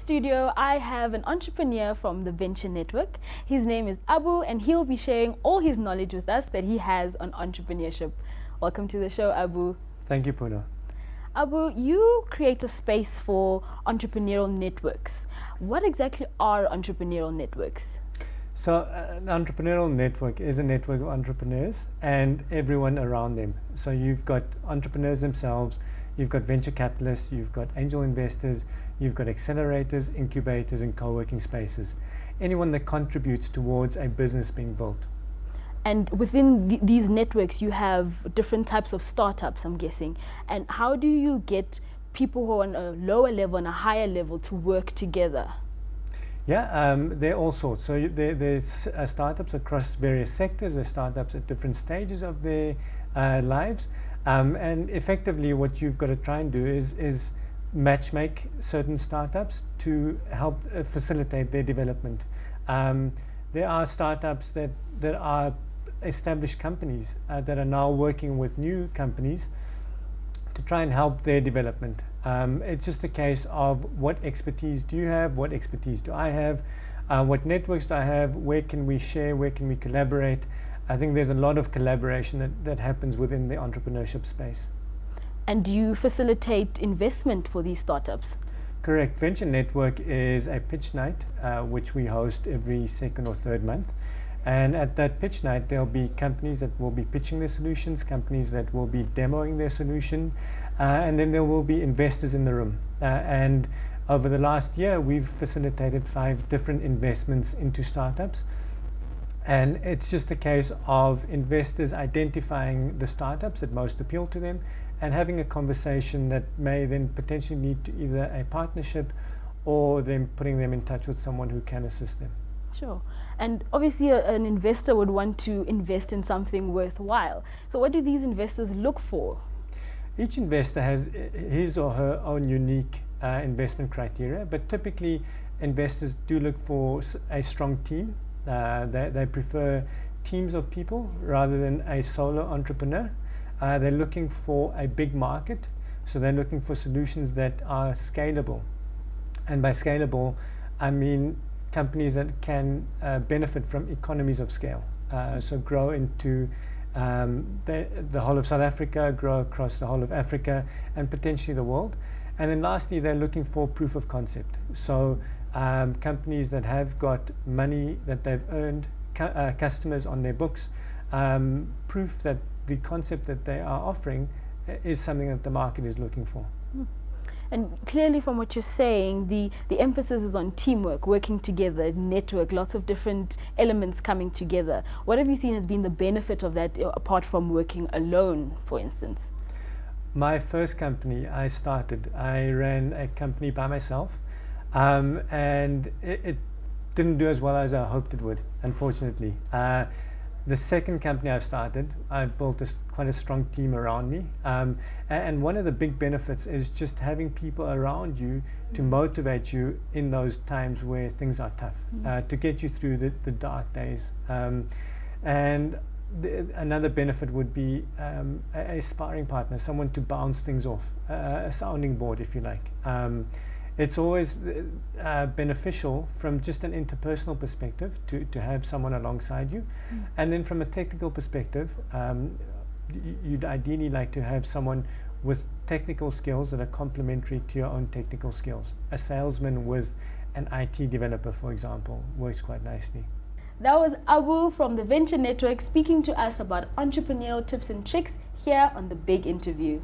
studio, I have an entrepreneur from the Venture Network. His name is Abu, and he'll be sharing all his knowledge with us that he has on entrepreneurship. Welcome to the show, Abu. Thank you, Puno. Abu, you create a space for entrepreneurial networks. What exactly are entrepreneurial networks? So an entrepreneurial network is a network of entrepreneurs and everyone around them. So you've got entrepreneurs themselves, you've got venture capitalists, you've got angel investors, you've got accelerators, incubators, and co-working spaces. Anyone that contributes towards a business being built. And within these networks, you have different types of startups, I'm guessing. And how do you get people who are on a lower level and a higher level to work together? Yeah, there are all sorts. So there's startups across various sectors. There's startups at different stages of their lives. And effectively what you've got to try and do is matchmake certain startups to help facilitate their development. There are startups that are established companies that are now working with new companies to try and help their development. It's just a case of what expertise do you have, what expertise do I have, what networks do I have, where can we share, where can we collaborate. I think there's a lot of collaboration that happens within the entrepreneurship space. And do you facilitate investment for these startups? Correct. Venture Network is a pitch night which we host every second or third month. And at that pitch night, there'll be companies that will be pitching their solutions, companies that will be demoing their solution, and then there will be investors in the room. And over the last year, we've facilitated 5 different investments into startups. And it's just a case of investors identifying the startups that most appeal to them and having a conversation that may then potentially lead to either a partnership or them putting them in touch with someone who can assist them. Sure. And obviously an investor would want to invest in something worthwhile. So what do these investors look for? Each investor has his or her own unique investment criteria, but typically investors do look for a strong team. They prefer teams of people rather than a solo entrepreneur. They're looking for a big market, so they're looking for solutions that are scalable. And by scalable, I mean companies that can benefit from economies of scale. So grow into the whole of South Africa, grow across the whole of Africa, and potentially the world. And then lastly, they're looking for proof of concept. So companies that have got money that they've earned, customers on their books, proof that the concept that they are offering is something that the market is looking for. And clearly from what you're saying, the emphasis is on teamwork, working together, network, lots of different elements coming together. What have you seen has been the benefit of that, apart from working alone, for instance? My first company I ran a company by myself, and it didn't do as well as I hoped it would, unfortunately. The second company I've started, I've built quite a strong team around me. And one of the big benefits is just having people around you to motivate you in those times where things are tough, to get you through the dark days. And another benefit would be a sparring partner, someone to bounce things off, a sounding board, if you like. It's always beneficial from just an interpersonal perspective to have someone alongside you. And then from a technical perspective, you'd ideally like to have someone with technical skills that are complementary to your own technical skills. A salesman with an IT developer, for example, works quite nicely. That was Abu from the Venture Network speaking to us about entrepreneurial tips and tricks here on The Big Interview.